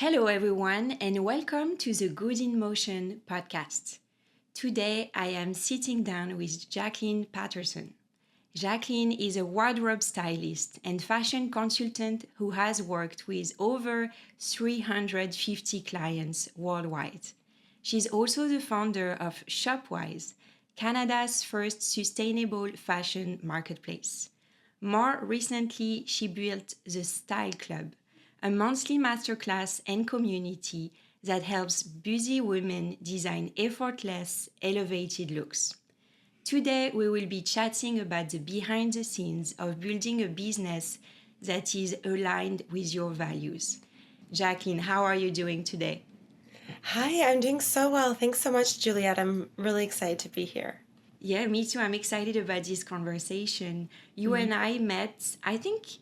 Hello, everyone, and welcome to the Good in Motion podcast. Today, I am sitting down with Jaclyn Patterson. Jaclyn is a wardrobe stylist and fashion consultant who has worked with over 350 clients worldwide. She's also the founder of Shopwise, Canada's first sustainable fashion marketplace. More recently, she built the Style Club, a monthly masterclass and community that helps busy women design effortless, elevated looks. Today, we will be chatting about the behind the scenes of building a business that is aligned with your values. Jaclyn, how are you doing today? Hi, I'm doing so well. Thanks so much, Juliette. I'm really excited to be here. Yeah, me too. I'm excited about this conversation. You Mhm. and I met, I think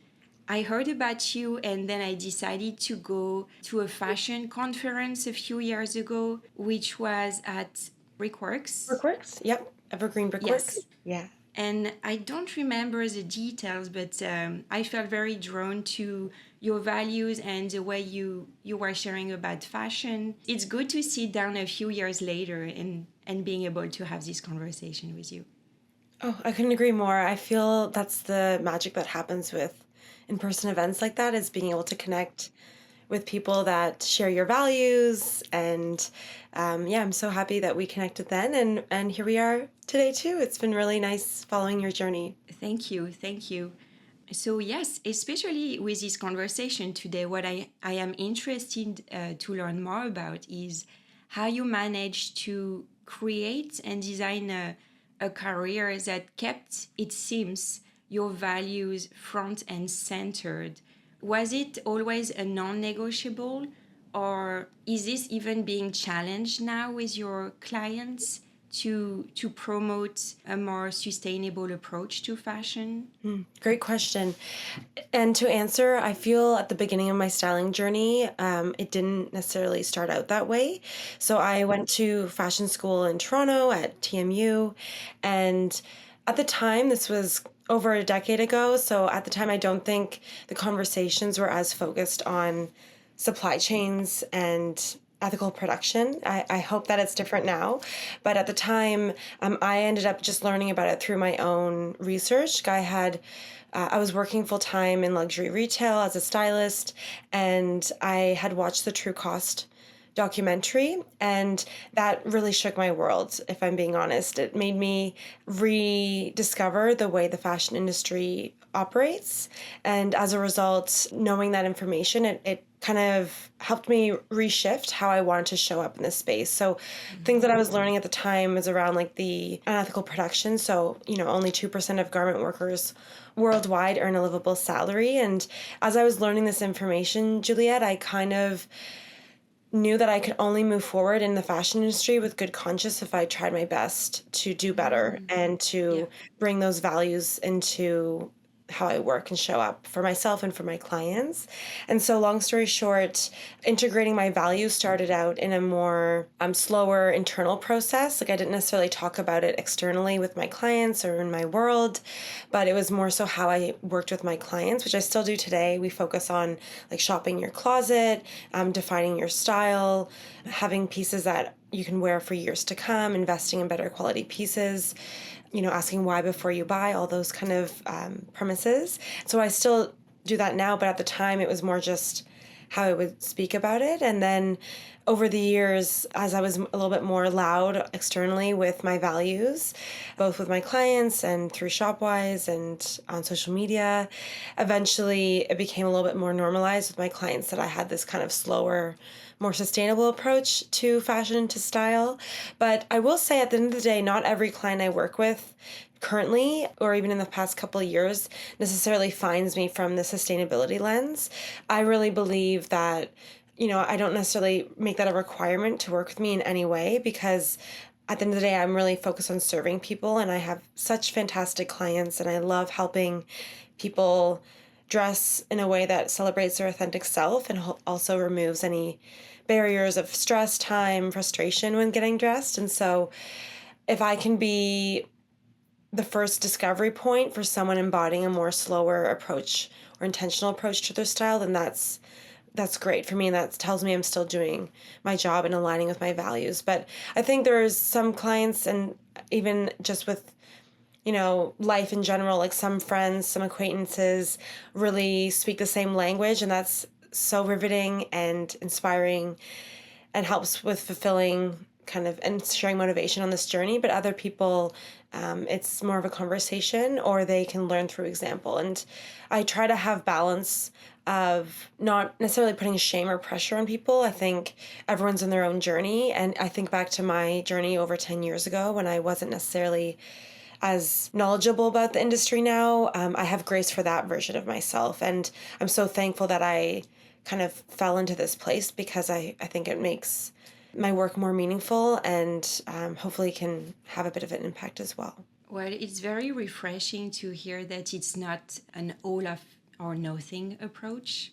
I heard about you, and then I decided to go to a fashion conference a few years ago, which was at Brickworks. Brickworks? Yep. Evergreen Brickworks? Yes. Yeah. And I don't remember the details, but I felt very drawn to your values and the way you were sharing about fashion. It's good to sit down a few years later and being able to have this conversation with you. Oh, I couldn't agree more. I feel that's the magic that happens with in-person events like that is being able to connect with people that share your values. And yeah, I'm so happy that we connected then. And here we are today too. It's been really nice following your journey. Thank you. Thank you. So, yes, especially with this conversation today, what I am interested to learn more about is how you managed to create and design a career that kept, it seems, your values front and centered. Was it always a non negotiable, or is this even being challenged now with your clients to promote a more sustainable approach to fashion? Great question. And to answer, I feel at the beginning of my styling journey, it didn't necessarily start out that way. So I went to fashion school in Toronto at TMU. And at the time, this was over a decade ago. So at the time, I don't think the conversations were as focused on supply chains and ethical production. I hope that it's different now. But at the time, I ended up just learning about it through my own research. I was working full time in luxury retail as a stylist, and I had watched the True Cost documentary, and that really shook my world, if I'm being honest. It made me rediscover the way the fashion industry operates. And as a result, knowing that information, it kind of helped me reshift how I wanted to show up in this space. So things that I was learning at the time was around like the unethical production. So, only 2% of garment workers worldwide earn a livable salary. And as I was learning this information, Juliette, I kind of knew that I could only move forward in the fashion industry with good conscience if I tried my best to do better and Yeah. to bring those values into how I work and show up for myself and for my clients. And so, long story short, integrating my values started out in a more slower internal process. Like, I didn't necessarily talk about it externally with my clients or in my world, but it was more so how I worked with my clients, which I still do today. We focus on like shopping your closet, defining your style, having pieces that you can wear for years to come, investing in better quality pieces, asking why before you buy, all those kind of premises. So I still do that now, but at the time it was more just how I would speak about it. And then over the years, as I was a little bit more loud externally with my values, both with my clients and through Shopwise and on social media, eventually it became a little bit more normalized with my clients that I had this kind of slower, more sustainable approach to fashion, to style. But I will say at the end of the day, not every client I work with currently or even in the past couple of years necessarily finds me from the sustainability lens. I really believe that, I don't necessarily make that a requirement to work with me in any way because at the end of the day, I'm really focused on serving people and I have such fantastic clients and I love helping people dress in a way that celebrates their authentic self and also removes any barriers of stress, time, frustration when getting dressed. And so if I can be the first discovery point for someone embodying a more slower approach or intentional approach to their style, then that's that's great for me, and that tells me I'm still doing my job and aligning with my values. But I think there's some clients, and even just with life in general, like some friends, some acquaintances really speak the same language, and that's so riveting and inspiring and helps with fulfilling kind of and sharing motivation on this journey. But other people, it's more of a conversation, or they can learn through example. And I try to have balance of not necessarily putting shame or pressure on people. I think everyone's in their own journey. And I think back to my journey over 10 years ago when I wasn't necessarily as knowledgeable about the industry now. I have grace for that version of myself. And I'm so thankful that I kind of fell into this place, because I think it makes my work more meaningful, and hopefully can have a bit of an impact as well. Well, it's very refreshing to hear that it's not an all of or nothing approach.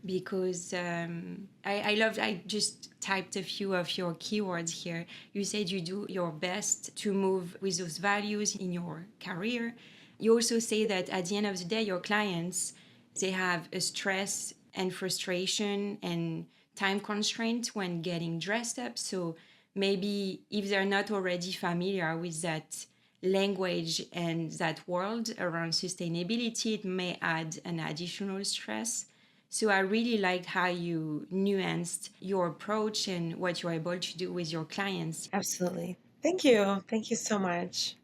Because I just typed a few of your keywords here. You said you do your best to move with those values in your career. You also say that at the end of the day, your clients, they have a stress and frustration and time constraint when getting dressed up. So maybe if they're not already familiar with that language and that world around sustainability, it may add an additional stress. So I really liked how you nuanced your approach and what you're able to do with your clients. Absolutely. Thank you. Thank you so much.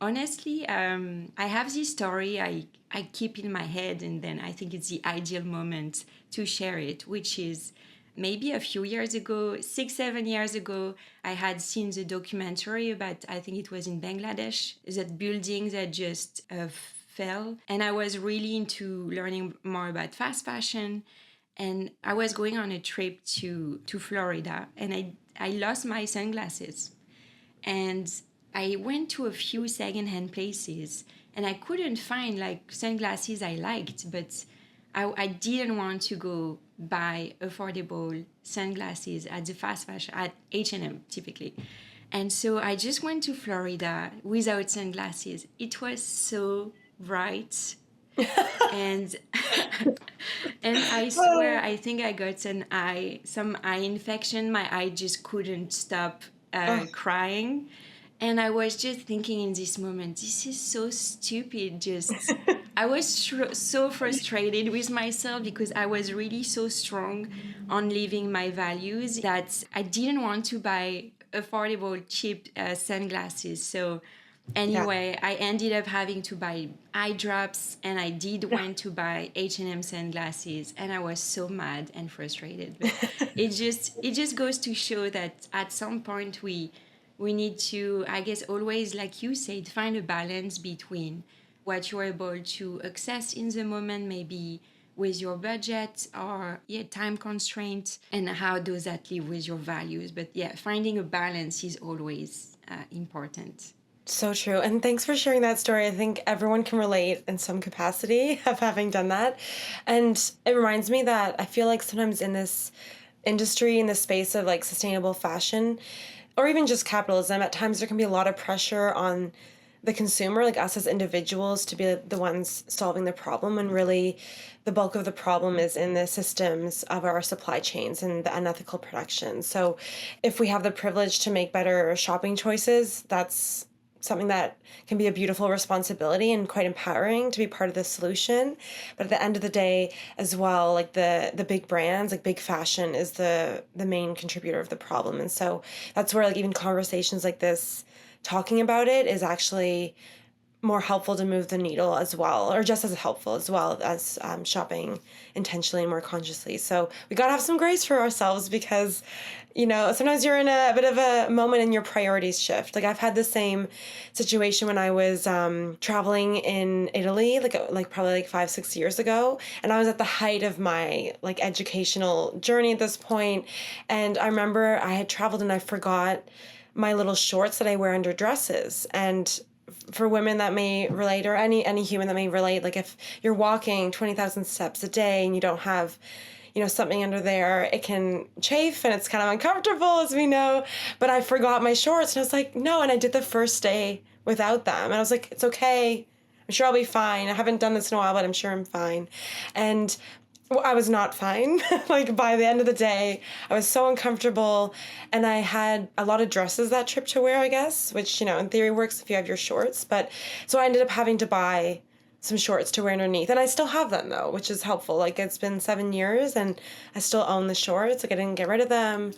Honestly, I have this story I keep in my head, and then I think it's the ideal moment to share it, which is maybe a few years ago, 6, 7 years ago, I had seen the documentary about, I think it was in Bangladesh, that building that just fell. And I was really into learning more about fast fashion. And I was going on a trip to Florida, and I lost my sunglasses. And I went to a few secondhand places, and I couldn't find like sunglasses I liked, but I didn't want to go buy affordable sunglasses at the fast fashion at H&M typically. And so I just went to Florida without sunglasses. It was so bright. And and I swear I think I got some eye infection. My eye just couldn't stop crying. And I was just thinking in this moment, this is so stupid. Just, I was so frustrated with myself because I was really so strong on living my values that I didn't want to buy affordable, cheap sunglasses. So anyway, I ended up having to buy eye drops, and I did went to buy H&M sunglasses, and I was so mad and frustrated. But it just goes to show that at some point we need to, I guess, always, like you said, find a balance between what you're able to access in the moment, maybe with your budget or time constraint, and how does that live with your values. But finding a balance is always important. So true. And thanks for sharing that story. I think everyone can relate in some capacity of having done that. And it reminds me that I feel like sometimes in this industry, in the space of like sustainable fashion, or even just capitalism, at times there can be a lot of pressure on the consumer, like us as individuals, to be the ones solving the problem. And really, the bulk of the problem is in the systems of our supply chains and the unethical production. So if we have the privilege to make better shopping choices, that's something that can be a beautiful responsibility and quite empowering to be part of the solution. But at the end of the day as well, like the big brands, like big fashion is the main contributor of the problem. And so that's where like even conversations like this, talking about it, is actually more helpful to move the needle as well, or just as helpful as well as shopping intentionally and more consciously. So we got to have some grace for ourselves, because sometimes you're in a bit of a moment and your priorities shift. Like I've had the same situation when I was traveling in Italy, like probably like 5-6 years ago, and I was at the height of my like educational journey at this point. And I remember I had traveled and I forgot my little shorts that I wear under dresses. And for women that may relate, or any human that may relate, like if you're walking 20,000 steps a day and you don't have something under there, it can chafe and it's kind of uncomfortable, as we know. But I forgot my shorts, and I was like, no. And I did the first day without them, and I was like, it's okay, I'm sure I'll be fine. I haven't done this in a while, but I'm sure I'm fine. And Well, I was not fine. Like by the end of the day, I was so uncomfortable, and I had a lot of dresses that trip to wear, I guess, which, in theory works if you have your shorts. But so I ended up having to buy some shorts to wear underneath. And I still have them though, which is helpful. Like it's been 7 years and I still own the shorts. Like I didn't get rid of them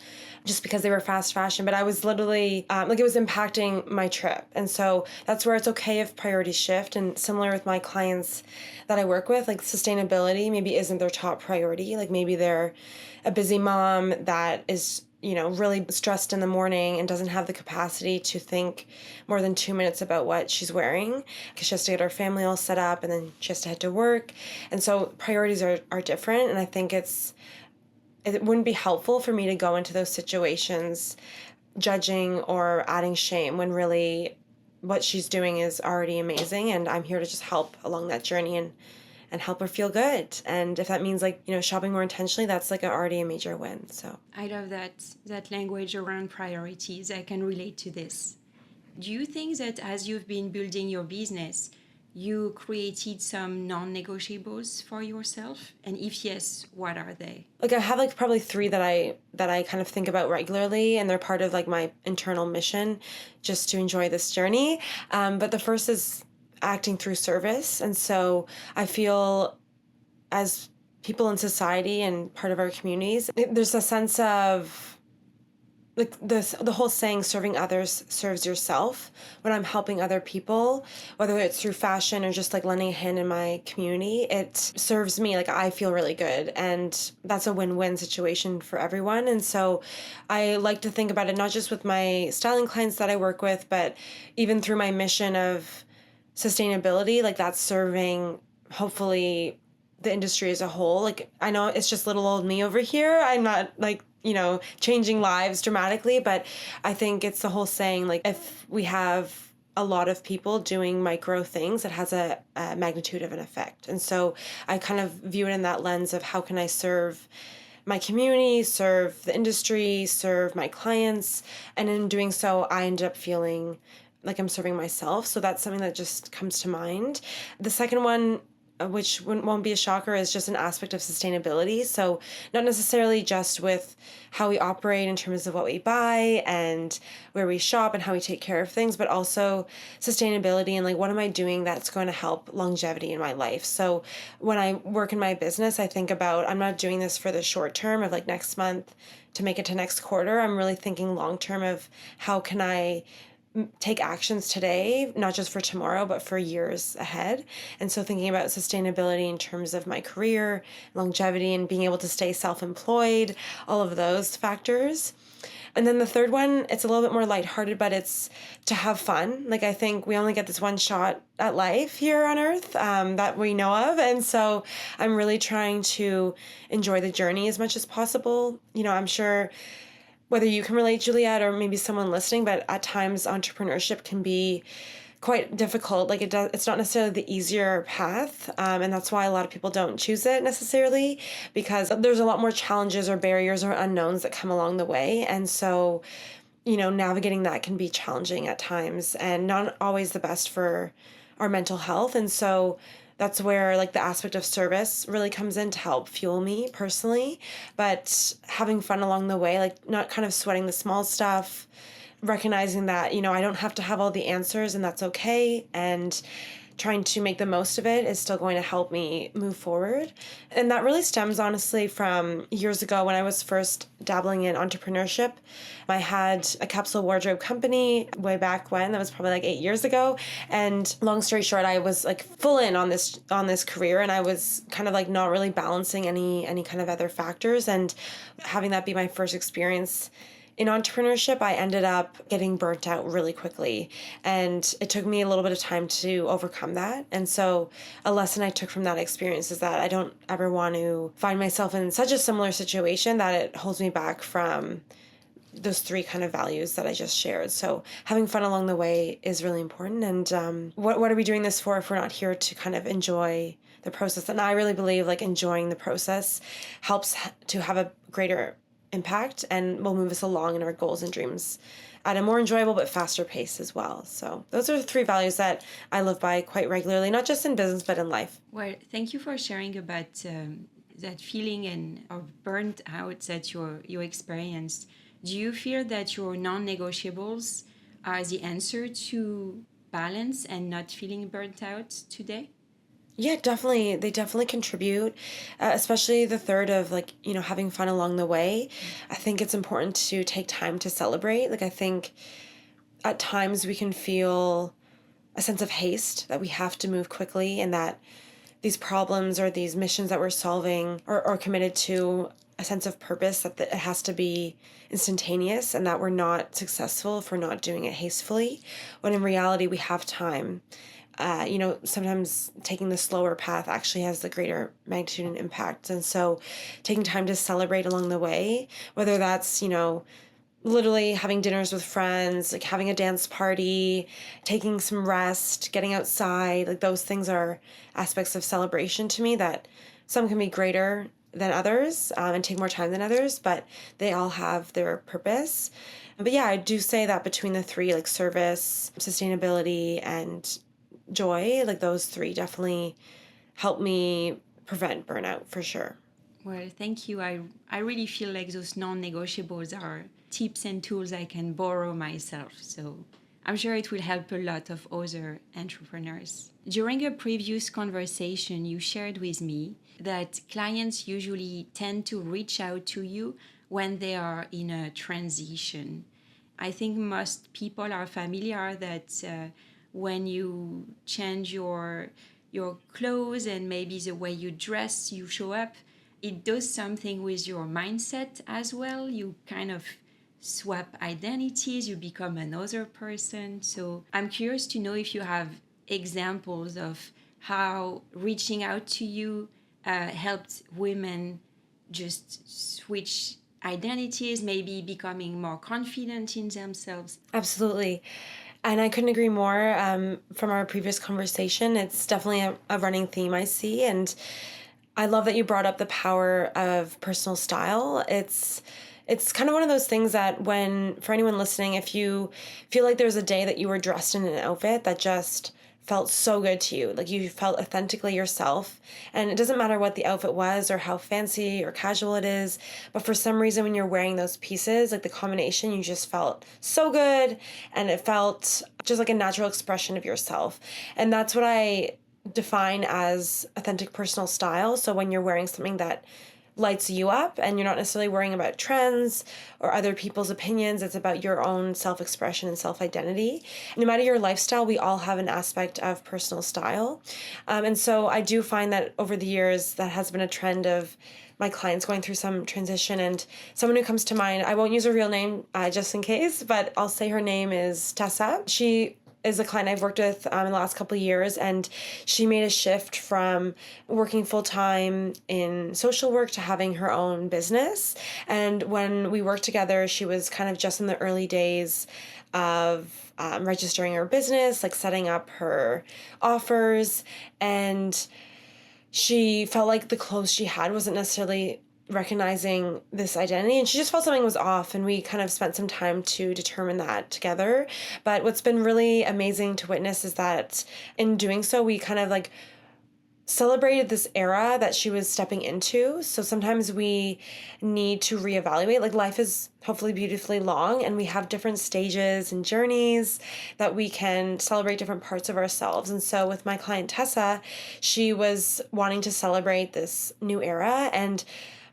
just because they were fast fashion, but I was literally like it was impacting my trip. And so that's where it's okay if priorities shift. And similar with my clients that I work with, like sustainability maybe isn't their top priority. Like maybe they're a busy mom that is really stressed in the morning and doesn't have the capacity to think more than 2 minutes about what she's wearing because she has to get her family all set up and then she has to head to work. And so priorities are different. And I think it wouldn't be helpful for me to go into those situations judging or adding shame when really what she's doing is already amazing. And I'm here to just help along that journey and help her feel good. And if that means shopping more intentionally, that's already a major win. So I love that language around priorities. I can relate to this. Do you think that as you've been building your business, you created some non-negotiables for yourself? And if yes, what are they? I have probably three that I kind of think about regularly, and they're part of my internal mission just to enjoy this journey. But the first is acting through service. And so I feel as people in society and part of our communities, there's a sense of the whole saying, serving others serves yourself. When I'm helping other people, whether it's through fashion or just lending a hand in my community, it serves me. I feel really good, and that's a win-win situation for everyone. And so I like to think about it not just with my styling clients that I work with, but even through my mission of sustainability, that's serving hopefully the industry as a whole. I know it's just little old me over here. I'm not changing lives dramatically, but I think it's the whole saying, if we have a lot of people doing micro things, it has a magnitude of an effect. And so I kind of view it in that lens of how can I serve my community, serve the industry, serve my clients. And in doing so, I end up feeling like I'm serving myself. So that's something that just comes to mind. The second one, which won't be a shocker, is just an aspect of sustainability. So not necessarily just with how we operate in terms of what we buy and where we shop and how we take care of things, but also sustainability and what am I doing that's going to help longevity in my life. So when I work in my business, I think about, I'm not doing this for the short term of next month to make it to next quarter. I'm really thinking long term of how can I take actions today, not just for tomorrow, but for years ahead. And so thinking about sustainability in terms of my career, longevity, and being able to stay self-employed, all of those factors. And then the third one, it's a little bit more lighthearted, but it's to have fun. I think we only get this one shot at life here on Earth that we know of. And so I'm really trying to enjoy the journey as much as possible. I'm sure whether you can relate, Juliette, or maybe someone listening, but at times entrepreneurship can be quite difficult. It's not necessarily the easier path, and that's why a lot of people don't choose it necessarily, because there's a lot more challenges or barriers or unknowns that come along the way. And so, navigating that can be challenging at times and not always the best for our mental health. And so that's where the aspect of service really comes in to help fuel me personally, but having fun along the way, not kind of sweating the small stuff, recognizing that, I don't have to have all the answers and that's okay. And trying to make the most of it is still going to help me move forward. And that really stems honestly from years ago when I was first dabbling in entrepreneurship. I had a capsule wardrobe company way back when, that was probably 8 years ago. And long story short, I was full in on this career, and I was kind of not really balancing any kind of other factors. And having that be my first experience in entrepreneurship, I ended up getting burnt out really quickly, and it took me a little bit of time to overcome that. And so a lesson I took from that experience is that I don't ever want to find myself in such a similar situation that it holds me back from those three kind of values that I just shared. So having fun along the way is really important. And what are we doing this for if we're not here to kind of enjoy the process? And I really believe enjoying the process helps to have a greater impact and will move us along in our goals and dreams at a more enjoyable but faster pace as well. So those are the three values that I live by quite regularly, not just in business but in life. Well, thank you for sharing about that feeling and of burnt out that you experienced, do you feel that your non-negotiables are the answer to balance and not feeling burnt out today? Yeah, definitely. They definitely contribute, especially the third of like, having fun along the way. I think it's important to take time to celebrate. Like, I think at times we can feel a sense of haste that we have to move quickly and that these problems or these missions that we're solving or committed to a sense of purpose that it has to be instantaneous and that we're not successful if we're not doing it hastily, when in reality we have time. Sometimes taking the slower path actually has the greater magnitude and impact. And so taking time to celebrate along the way, whether that's, literally having dinners with friends, like having a dance party, taking some rest, getting outside, like those things are aspects of celebration to me that some can be greater than others and take more time than others, but they all have their purpose. But yeah, I do say that between the three, like service, sustainability, and joy, like those three definitely help me prevent burnout for sure. Well, thank you. I really feel like those non-negotiables are tips and tools I can borrow myself. So I'm sure it will help a lot of other entrepreneurs. During a previous conversation, you shared with me that clients usually tend to reach out to you when they are in a transition. I think most people are familiar that when you change your clothes and maybe the way you dress, you show up, it does something with your mindset as well. You kind of swap identities, you become another person. So I'm curious to know if you have examples of how reaching out to you helped women just switch identities, maybe becoming more confident in themselves. Absolutely. And I couldn't agree more. From our previous conversation, it's definitely a running theme I see. And I love that you brought up the power of personal style. It's kind of one of those things that for anyone listening, if you feel like there's a day that you were dressed in an outfit that just felt so good to you, like you felt authentically yourself, and it doesn't matter what the outfit was or how fancy or casual it is, but for some reason when you're wearing those pieces, like the combination, you just felt so good and it felt just like a natural expression of yourself. And that's what I define as authentic personal style. So when you're wearing something that lights you up and you're not necessarily worrying about trends or other people's opinions, it's about your own self-expression and self-identity. No matter your lifestyle, we all have an aspect of personal style. And so I do find that over the years that has been a trend of my clients going through some transition. And someone who comes to mind, I won't use her real name just in case, but I'll say her name is Tessa. She is a client I've worked with in the last couple of years, and she made a shift from working full-time in social work to having her own business. And when we worked together, she was kind of just in the early days of registering her business, like setting up her offers, and she felt like the clothes she had wasn't necessarily recognizing this identity, and she just felt something was off, and we kind of spent some time to determine that together. But what's been really amazing to witness is that in doing so, we kind of like celebrated this era that she was stepping into. So sometimes we need to reevaluate. Like life is hopefully beautifully long, and we have different stages and journeys that we can celebrate different parts of ourselves. And so with my client Tessa, she was wanting to celebrate this new era, and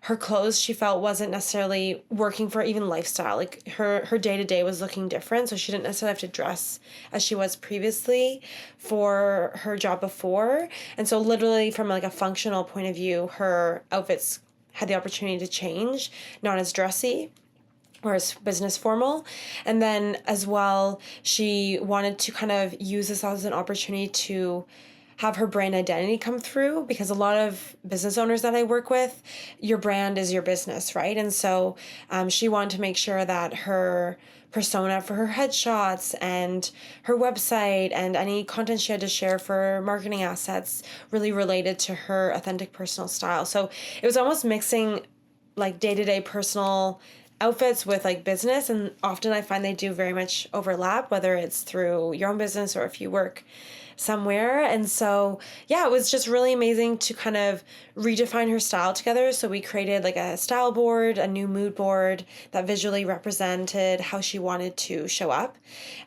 her clothes she felt wasn't necessarily working for even lifestyle. Like her day-to-day was looking different, so she didn't necessarily have to dress as she was previously for her job before. And so literally from like a functional point of view, her outfits had the opportunity to change, not as dressy or as business formal. And then as well, she wanted to kind of use this as an opportunity to have her brand identity come through, because a lot of business owners that I work with, your brand is your business, right? And so she wanted to make sure that her persona for her headshots and her website and any content she had to share for marketing assets really related to her authentic personal style. So it was almost mixing like day-to-day personal outfits with like business, and often I find they do very much overlap, whether it's through your own business or if you work somewhere. And so, yeah, it was just really amazing to kind of redefine her style together. So we created like a style board, a new mood board that visually represented how she wanted to show up.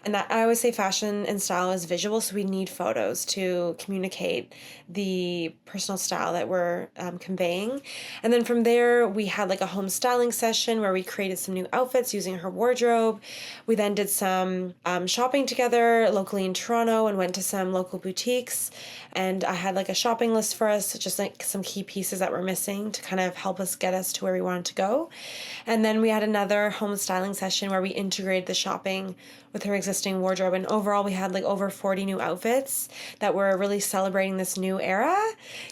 And that I always say fashion and style is visual, so we need photos to communicate the personal style that we're conveying. And then from there, we had like a home styling session where we created some new outfits using her wardrobe. We then did some shopping together locally in Toronto and went to some local boutiques. And I had like a shopping list for us, just like some key pieces that were missing to kind of help us get us to where we wanted to go. And then we had another home styling session where we integrated the shopping with her existing wardrobe. And overall, we had like over 40 new outfits that were really celebrating this new era.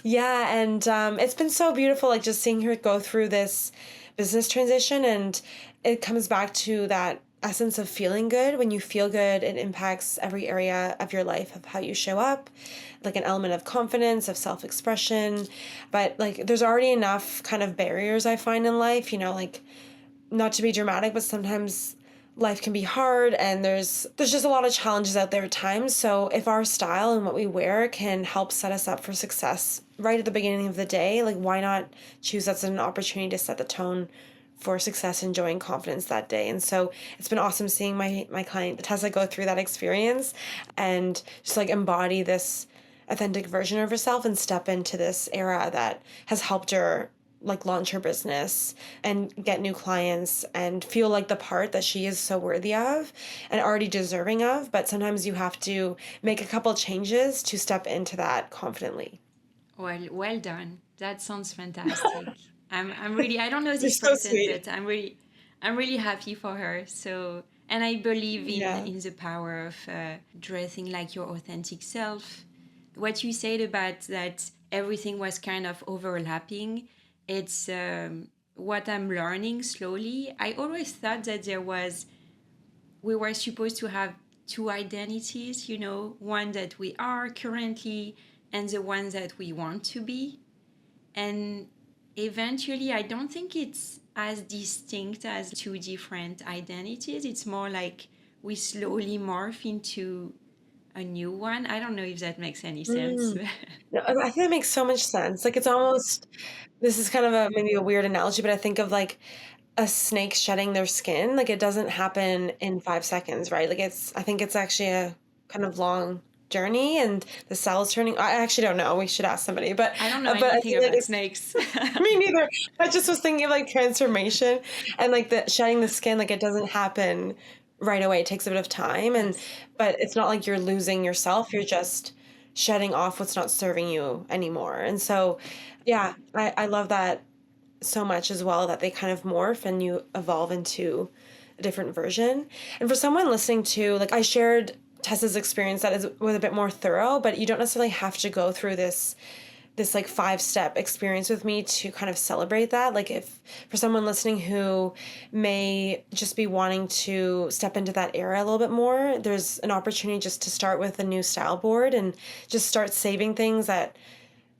Yeah, and it's been so beautiful, like just seeing her go through this business transition. And it comes back to that essence of feeling good. When you feel good, it impacts every area of your life of how you show up, like an element of confidence, of self-expression. But like there's already enough kind of barriers I find in life, like not to be dramatic, but sometimes life can be hard and there's just a lot of challenges out there at times. So if our style and what we wear can help set us up for success right at the beginning of the day, like why not choose that as an opportunity to set the tone for success and joy and confidence that day. And so it's been awesome seeing my client Tessa go through that experience and just like embody this authentic version of herself and step into this era that has helped her like launch her business and get new clients and feel like the part that she is so worthy of and already deserving of. But sometimes you have to make a couple changes to step into that confidently. Well done. That sounds fantastic. I'm really, I don't know You're this so person, sweet. but I'm really happy for her. So, and I believe Yeah. in the power of dressing like your authentic self. What you said about that everything was kind of overlapping, it's what I'm learning slowly. I always thought that we were supposed to have two identities, one that we are currently and the one that we want to be. And eventually, I don't think it's as distinct as two different identities. It's more like we slowly morph into a new one. I don't know if that makes any sense. Mm. No, I think that makes so much sense. Like it's almost, this is kind of maybe a weird analogy, but I think of like a snake shedding their skin. Like it doesn't happen in 5 seconds, right? Like I think it's actually a kind of long journey and the cells turning. I actually don't know. We should ask somebody, I don't know but I anything think like about it's, snakes. me neither. I just was thinking of like transformation and like the shedding the skin, like it doesn't happen right away. It takes a bit of time Yes. but it's not like you're losing yourself. You're just shedding off what's not serving you anymore. And so, yeah, I love that so much as well that they kind of morph and you evolve into a different version. And for someone listening to, like I shared Tessa's experience that is was a bit more thorough, but you don't necessarily have to go through this like 5-step experience with me to kind of celebrate that. Like if for someone listening who may just be wanting to step into that era a little bit more, there's an opportunity just to start with a new style board and just start saving things that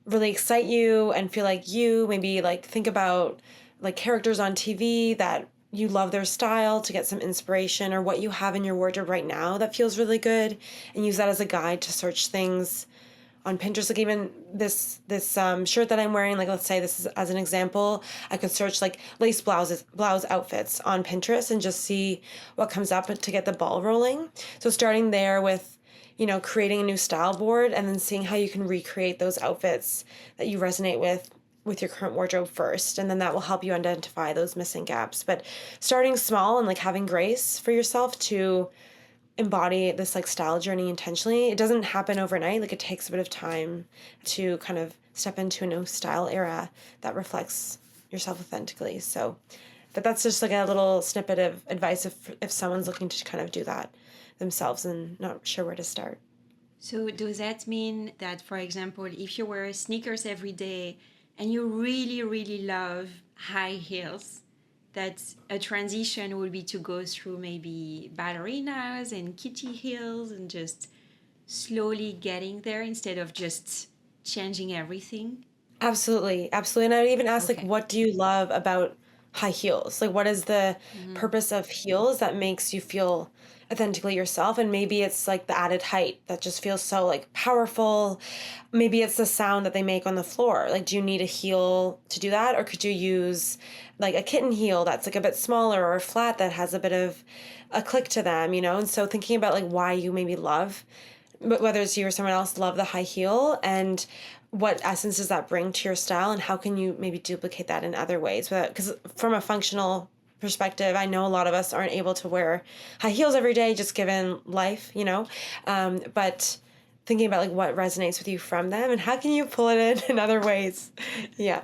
really excite you and feel like you. Maybe like think about like characters on TV that you love their style to get some inspiration, or what you have in your wardrobe right now that feels really good, and use that as a guide to search things on Pinterest. Like even this shirt that I'm wearing, like let's say this is as an example, I could search like lace blouse outfits on Pinterest and just see what comes up to get the ball rolling. So starting there with, creating a new style board and then seeing how you can recreate those outfits that you resonate with your current wardrobe first, and then that will help you identify those missing gaps. But starting small and like having grace for yourself to embody this like style journey intentionally. It doesn't happen overnight. Like it takes a bit of time to kind of step into a new style era that reflects yourself authentically. So, but that's just like a little snippet of advice if someone's looking to kind of do that themselves and not sure where to start. So does that mean that, for example, if you wear sneakers every day and you really, really love high heels, that a transition would be to go through maybe ballerinas and kitty heels and just slowly getting there instead of just changing everything? Absolutely, absolutely. And I would even ask like, Okay. what do you love about high heels? Like, what is the Mm-hmm. purpose of heels that makes you feel authentically yourself. And maybe it's like the added height that just feels so like powerful. Maybe it's the sound that they make on the floor. Like, do you need a heel to do that? Or could you use like a kitten heel that's like a bit smaller or flat that has a bit of a click to them, you know? And so thinking about like why you maybe love, whether it's you or someone else, love the high heel, and what essence does that bring to your style, and how can you maybe duplicate that in other ways? Because from a functional perspective, I know a lot of us aren't able to wear high heels every day, just given life, you know. But thinking about like what resonates with you from them, and how can you pull it in other ways? Yeah,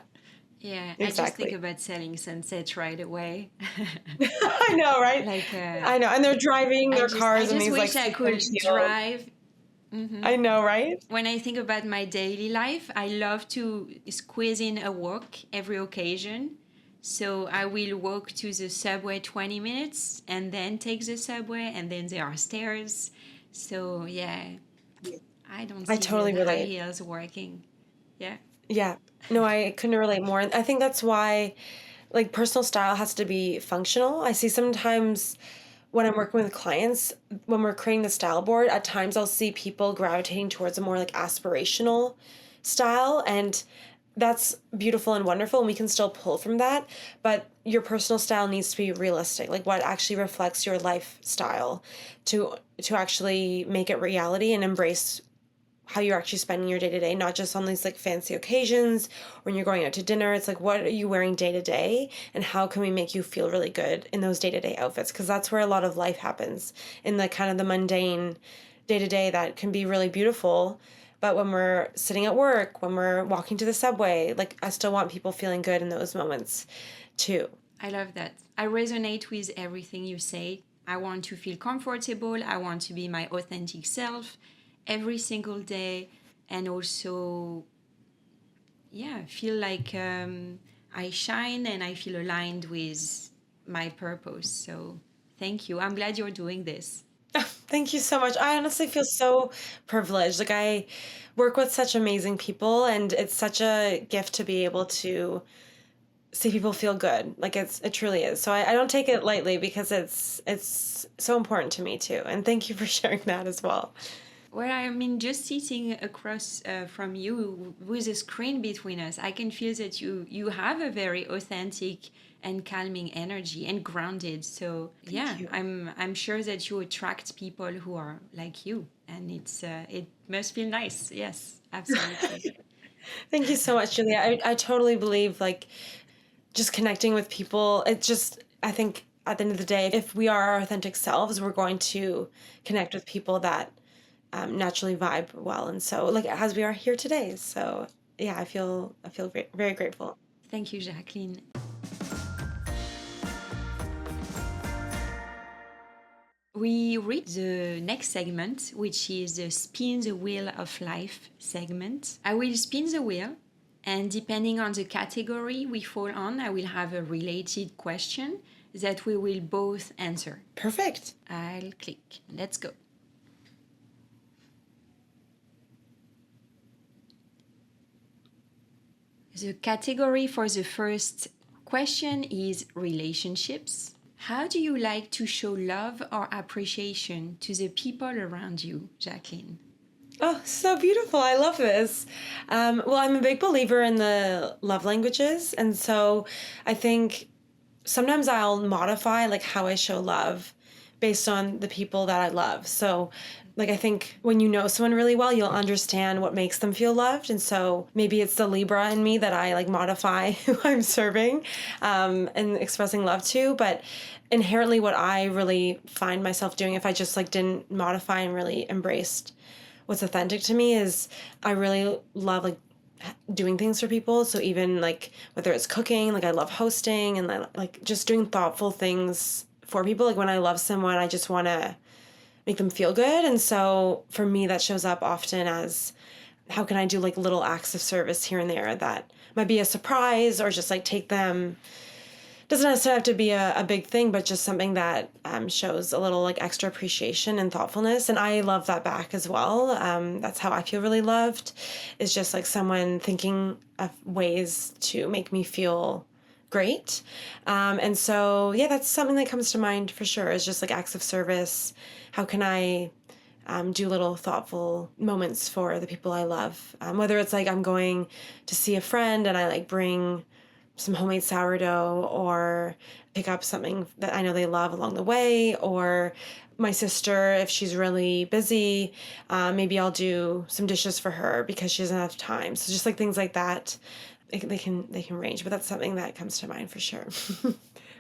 Yeah, I just think exactly. about selling sunsets right away. I know, right? Like, I know, and they're driving I their just I cars in just these like wish I sequin could heels. drive. Hmm. I know, right? When I think about my daily life, I love to squeeze in a walk every occasion. So I will walk to the subway 20 minutes and then take the subway, and then there are stairs. So yeah, I don't I see the totally high relate. heels working. Yeah. Yeah. No, I couldn't relate more. And I think that's why like personal style has to be functional. I see sometimes when I'm working with clients, when we're creating the style board, at times I'll see people gravitating towards a more like aspirational style, and that's beautiful and wonderful, and we can still pull from that, but your personal style needs to be realistic, like what actually reflects your lifestyle, to actually make it reality and embrace how you're actually spending your day to day, not just on these like fancy occasions when you're going out to dinner. It's like, what are you wearing day to day, and how can we make you feel really good in those day to day outfits? Because that's where a lot of life happens, in the kind of the mundane day to day that can be really beautiful. But when we're sitting at work, when we're walking to the subway, like I still want people feeling good in those moments too. I love that. I resonate with everything you say. I want to feel comfortable. I want to be my authentic self every single day. And also, yeah, feel like I shine and I feel aligned with my purpose. So thank you. I'm glad you're doing this. Thank you so much. I honestly feel so privileged. Like I work with such amazing people, and it's such a gift to be able to see people feel good. Like it truly is. So I don't take it lightly, because it's so important to me too. And thank you for sharing that as well. Well, I mean, just sitting across from you with a screen between us, I can feel that you have a very authentic and calming energy and grounded. So Thank yeah, you. I'm sure that you attract people who are like you, and it must feel nice. Yes, absolutely. Thank you so much, Julia. I totally believe like just connecting with people, it just, I think at the end of the day, if we are our authentic selves, we're going to connect with people that naturally vibe well. And so like as we are here today. So yeah, I feel very grateful. Thank you, Jaclyn. We reach the next segment, which is the Spin the Wheel of Life segment. I will spin the wheel, and depending on the category we fall on, I will have a related question that we will both answer. Perfect. I'll click. Let's go. The category for the first question is relationships. How do you like to show love or appreciation to the people around you, Jaclyn? Oh, so beautiful. I love this. Well, I'm a big believer in the love languages. And so I think sometimes I'll modify like how I show love based on the people that I love. So like I think when you know someone really well, you'll understand what makes them feel loved. And so maybe it's the Libra in me that I like modify who I'm serving and expressing love to. But inherently what I really find myself doing, if I just like didn't modify and really embraced what's authentic to me, is I really love like doing things for people. So even like whether it's cooking, like I love hosting, and like just doing thoughtful things for people. Like when I love someone, I just want to make them feel good. And so for me, that shows up often as how can I do like little acts of service here and there that might be a surprise, or just like take them, doesn't necessarily have to be a big thing, but just something that shows a little like extra appreciation and thoughtfulness. And I love that back as well. That's how I feel really loved, is just like someone thinking of ways to make me feel great. And so, yeah, that's something that comes to mind for sure, is just like acts of service. How can I do little thoughtful moments for the people I love? Whether it's like I'm going to see a friend and I like bring some homemade sourdough or pick up something that I know they love along the way, or my sister, if she's really busy, maybe I'll do some dishes for her because she doesn't have time. So just like things like that, they can range, but that's something that comes to mind for sure.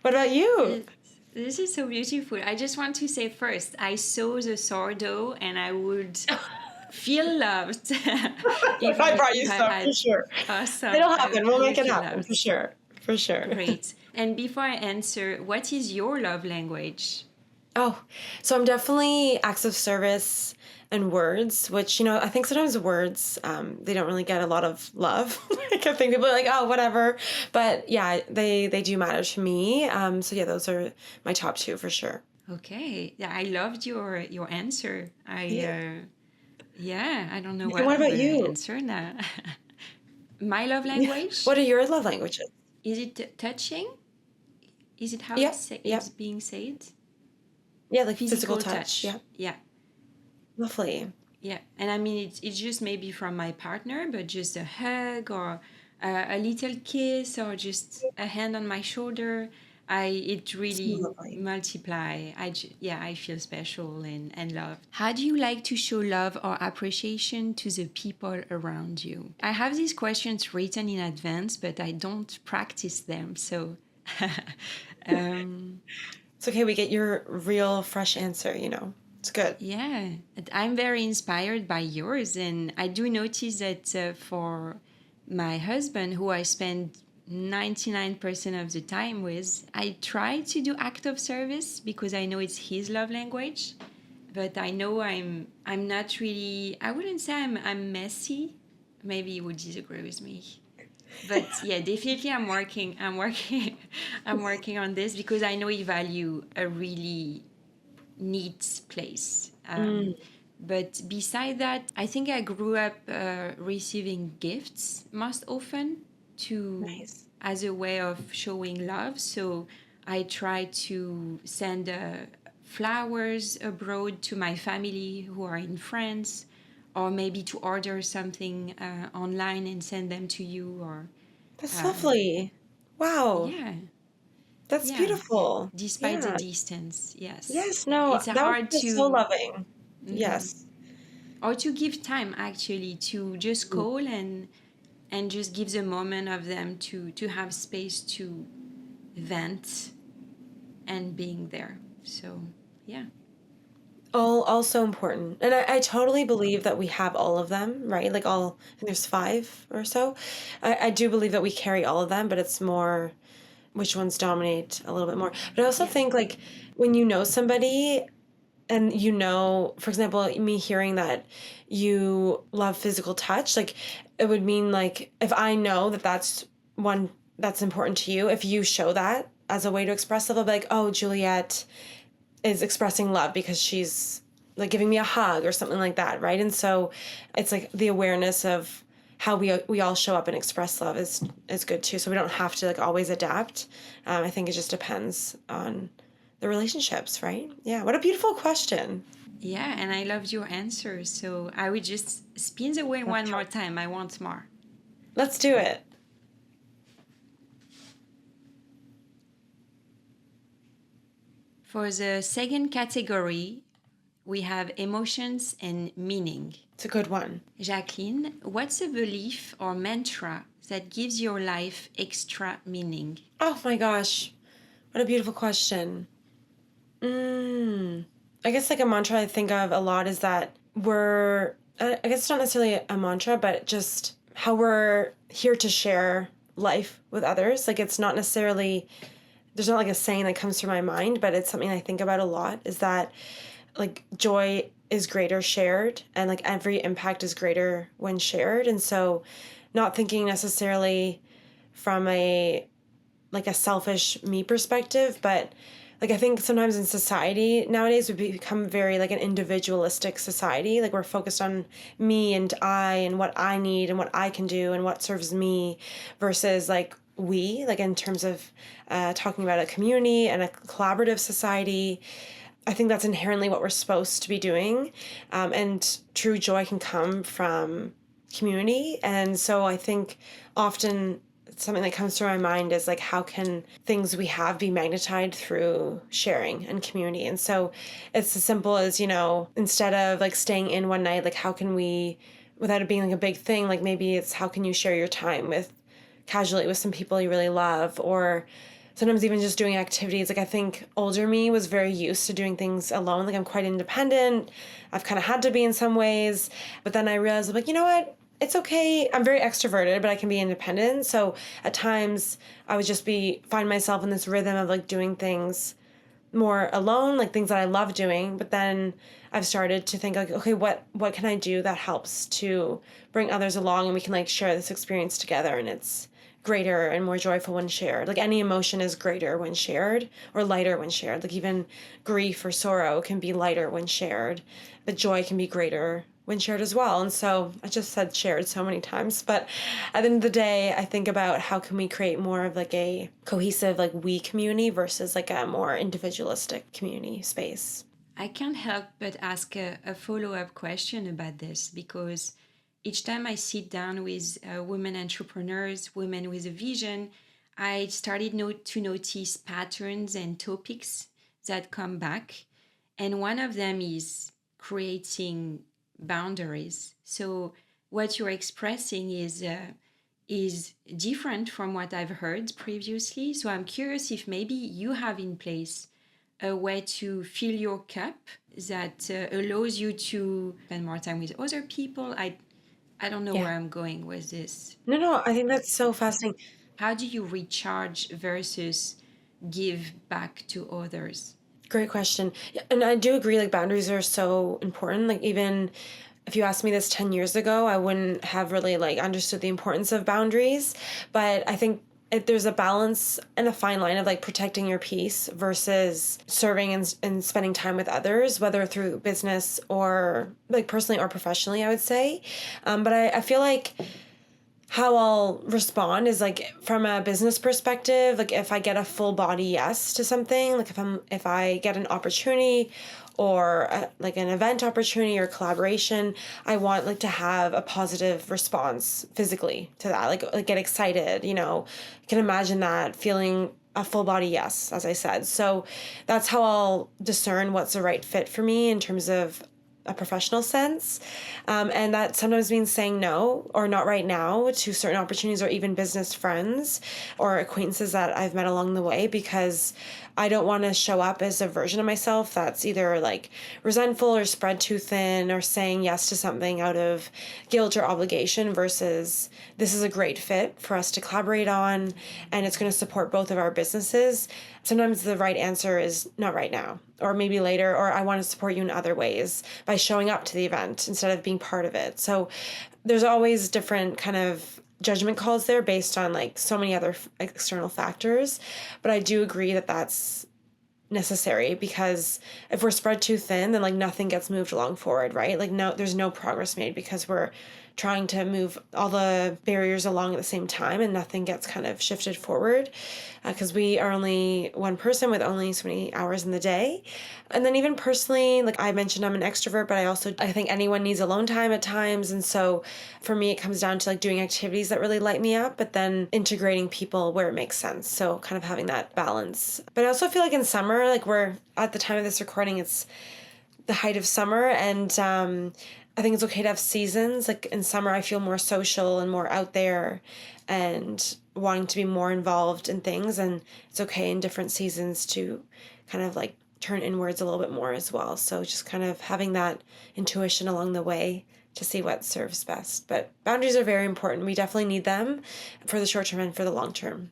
What about you? This is so beautiful. I just want to say first, I saw the sourdough and I would feel loved if I brought you if I some for had. sure. Awesome. It'll happen. I We'll would make it feel happen for loved. sure. For sure. Great. And before I answer, what is your love language? Oh, so I'm definitely acts of service and words, which, I think sometimes words, they don't really get a lot of love. Like, I think people are like, oh, whatever. But yeah, they do matter to me. So yeah, those are my top two for sure. Okay. Yeah, I loved your answer. Yeah. I don't know And what what I'm about gonna you? answer now. My love language? What are your love languages? Is it touching? Is it how Yep. it's Yep. being said? Yeah, like physical Physical touch. touch. Yeah. Yeah. Lovely. Yeah. And I mean, it's just maybe from my partner, but just a hug or a little kiss or just a hand on my shoulder. It So really lovely. multiply. I feel special and loved. How do you like to show love or appreciation to the people around you? I have these questions written in advance, but I don't practice them. So, um, It's okay. We get your real fresh answer. It's good. yeah, I'm very inspired by yours, and I do notice that for my husband, who I spend 99% of the time with, I try to do act of service because I know it's his love language. But I know I'm not really. I wouldn't say I'm messy. Maybe you would disagree with me. But yeah, definitely I'm working on this because I know he value a really neat place. Mm, But beside that, I think I grew up receiving gifts most often to nice. as a way of showing love. So I try to send flowers abroad to my family who are in France, or maybe to order something online and send them to you. Or That's um, lovely. Wow. yeah, That's yeah. beautiful. Despite the Yeah. distance, yes, Yes. No, it's that would hard feel so to. loving. Mhm. Yes. Or to give time actually to just Mm. call and just give the moment of them to have space to vent and being there. So yeah. All so important. And I totally believe that we have all of them, right? Like I think there's five or so. I do believe that we carry all of them, but it's more which ones dominate a little bit more. But I also Yeah. think like when you know somebody and for example, me hearing that you love physical touch, like it would mean like if I know that that's one that's important to you, if you show that as a way to express love, I'll be like, oh, Juliette is expressing love because she's like giving me a hug or something like that, right? And so it's like the awareness of how we all show up and express love is good too. So we don't have to like always adapt. I think it just depends on the relationships, right? Yeah. What a beautiful question. Yeah, and I loved your answer. So I would just spin the wheel one more time. I want more. Let's do it. For the second category, we have emotions and meaning. It's a good one. Jaclyn, what's a belief or mantra that gives your life extra meaning? Oh my gosh. What a beautiful question. I guess like a mantra I think of a lot is that I guess it's not necessarily a mantra, but just how we're here to share life with others. Like it's not necessarily, there's not like a saying that comes to my mind, but it's something I think about a lot is that like joy is greater shared and like every impact is greater when shared. And so not thinking necessarily from a selfish me perspective, but like I think sometimes in society nowadays we become very like an individualistic society. Like we're focused on me and I and what I need and what I can do and what serves me versus like we, like in terms of talking about a community and a collaborative society. I think that's inherently what we're supposed to be doing. And true joy can come from community. And so I think often something that comes to my mind is like, how can things we have be magnetized through sharing and community? And so it's as simple as, instead of like staying in one night, like how can we, without it being like a big thing, like maybe it's how can you share your time with casually with some people you really love, or sometimes even just doing activities. Like I think older me was very used to doing things alone. Like I'm quite independent. I've kind of had to be in some ways. But then I realized I'm like, you know what? It's okay. I'm very extroverted, but I can be independent. So at times I would just find myself in this rhythm of like doing things more alone, like things that I love doing. But then I've started to think like, okay, what can I do that helps to bring others along, and we can like share this experience together, and it's greater and more joyful when shared. Like any emotion is greater when shared, or lighter when shared. Like even grief or sorrow can be lighter when shared, but joy can be greater when shared as well. And so I just said shared so many times, but at the end of the day, I think about how can we create more of like a cohesive, like we community versus like a more individualistic community space. I can't help but ask a follow up question about this, because each time I sit down with women entrepreneurs, women with a vision, I started to notice patterns and topics that come back. And one of them is creating boundaries. So, what you're expressing is different from what I've heard previously. So, I'm curious if maybe you have in place a way to fill your cup that allows you to spend more time with other people. I don't know Yeah. where I'm going with this. No, I think that's so fascinating. How do you recharge versus give back to others? Great question. Yeah, and I do agree, like boundaries are so important. Like even if you asked me this 10 years ago, I wouldn't have really like understood the importance of boundaries. But I think there's a balance and a fine line of like protecting your peace versus serving and spending time with others, whether through business or like personally or professionally, I would say. But I feel like how I'll respond is like from a business perspective, like if I get a full body yes to something, like if I get an opportunity or like an event opportunity or collaboration, I want like to have a positive response physically to that, like get excited, I can imagine that feeling a full body yes, as I said. So that's how I'll discern what's the right fit for me in terms of a professional sense. And that sometimes means saying no or not right now to certain opportunities or even business friends or acquaintances that I've met along the way, because I don't want to show up as a version of myself that's either like resentful or spread too thin or saying yes to something out of guilt or obligation versus this is a great fit for us to collaborate on and it's going to support both of our businesses. Sometimes the right answer is not right now, or maybe later, or I want to support you in other ways by showing up to the event instead of being part of it. So there's always different kind of judgment calls there based on like so many other external factors. But I do agree that that's necessary, because if we're spread too thin, then like nothing gets moved along forward, right? Like no, there's no progress made because we're trying to move all the barriers along at the same time and nothing gets kind of shifted forward, because we are only one person with only so many hours in the day. And then even personally, like I mentioned, I'm an extrovert, but I think anyone needs alone time at times. And so for me, it comes down to like doing activities that really light me up, but then integrating people where it makes sense. So kind of having that balance. But I also feel like in summer, like we're at the time of this recording, it's the height of summer, and I think it's okay to have seasons. Like in summer, I feel more social and more out there and wanting to be more involved in things, and it's okay in different seasons to kind of like turn inwards a little bit more as well. So just kind of having that intuition along the way to see what serves best. But boundaries are very important. We definitely need them for the short term and for the long term.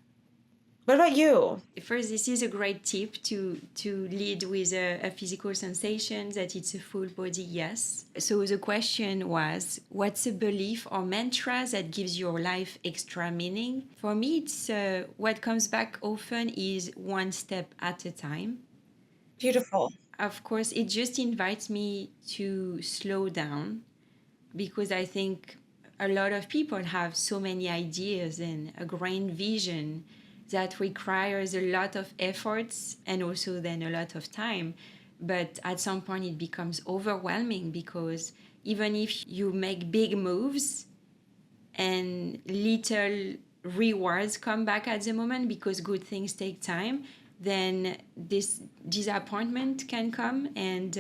What about you? First, this is a great tip to lead with a physical sensation that it's a full body yes. So the question was, what's a belief or mantra that gives your life extra meaning? For me, it's what comes back often is one step at a time. Beautiful. Of course, it just invites me to slow down, because I think a lot of people have so many ideas and a grand vision that requires a lot of efforts and also then a lot of time. But at some point it becomes overwhelming because even if you make big moves and little rewards come back at the moment because good things take time, then this disappointment can come, and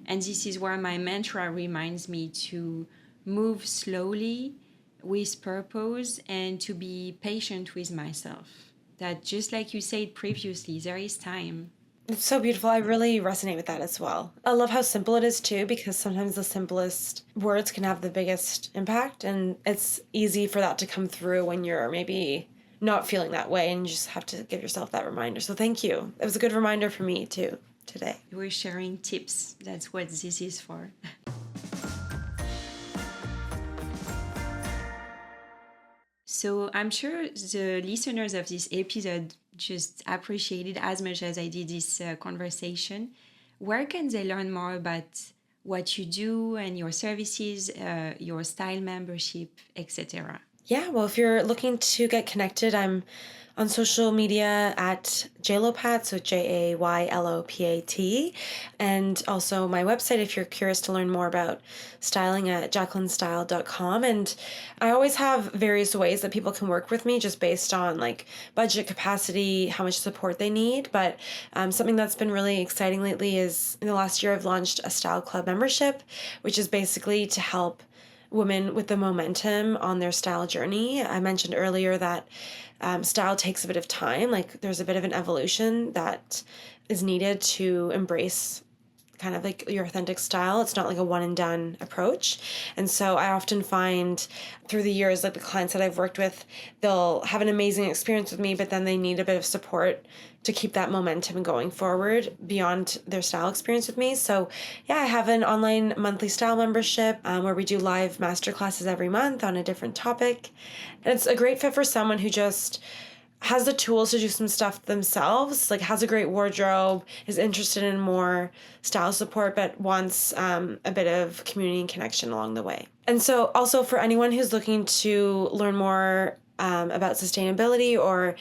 this is where my mantra reminds me to move slowly with purpose and to be patient with myself. That just like you said previously, there is time. It's so beautiful. I really resonate with that as well. I love how simple it is too, because sometimes the simplest words can have the biggest impact, and it's easy for that to come through when you're maybe not feeling that way, and you just have to give yourself that reminder. So thank you. It was a good reminder for me too today. We're sharing tips. That's what this is for. So I'm sure the listeners of this episode just appreciated as much as I did this conversation. Where can they learn more about what you do and your services, your style membership, etc.? Yeah, well, if you're looking to get connected, I'm on social media at Jaylopat, so Jaylopat, and also my website if you're curious to learn more about styling at jaclynstyle.com. And I always have various ways that people can work with me just based on like budget capacity, how much support they need. But something that's been really exciting lately is in the last year I've launched a style club membership, which is basically to help women with the momentum on their style journey. I mentioned earlier that style takes a bit of time. Like there's a bit of an evolution that is needed to embrace kind of like your authentic style. It's not like a one and done approach. And so I often find through the years, like the clients that I've worked with, they'll have an amazing experience with me, but then they need a bit of support to keep that momentum going forward beyond their style experience with me. So yeah, I have an online monthly style membership where we do live masterclasses every month on a different topic. And it's a great fit for someone who just has the tools to do some stuff themselves, like has a great wardrobe, is interested in more style support, but wants a bit of community and connection along the way. And so also for anyone who's looking to learn more about sustainability or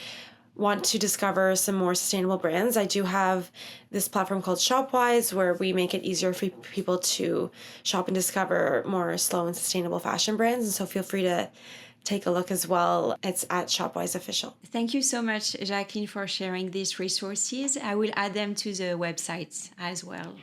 want to discover some more sustainable brands, I do have this platform called Shopwise where we make it easier for people to shop and discover more slow and sustainable fashion brands. And so feel free to take a look as well. It's at Shopwise Official. Thank you so much, Jaclyn, for sharing these resources. I will add them to the website as well.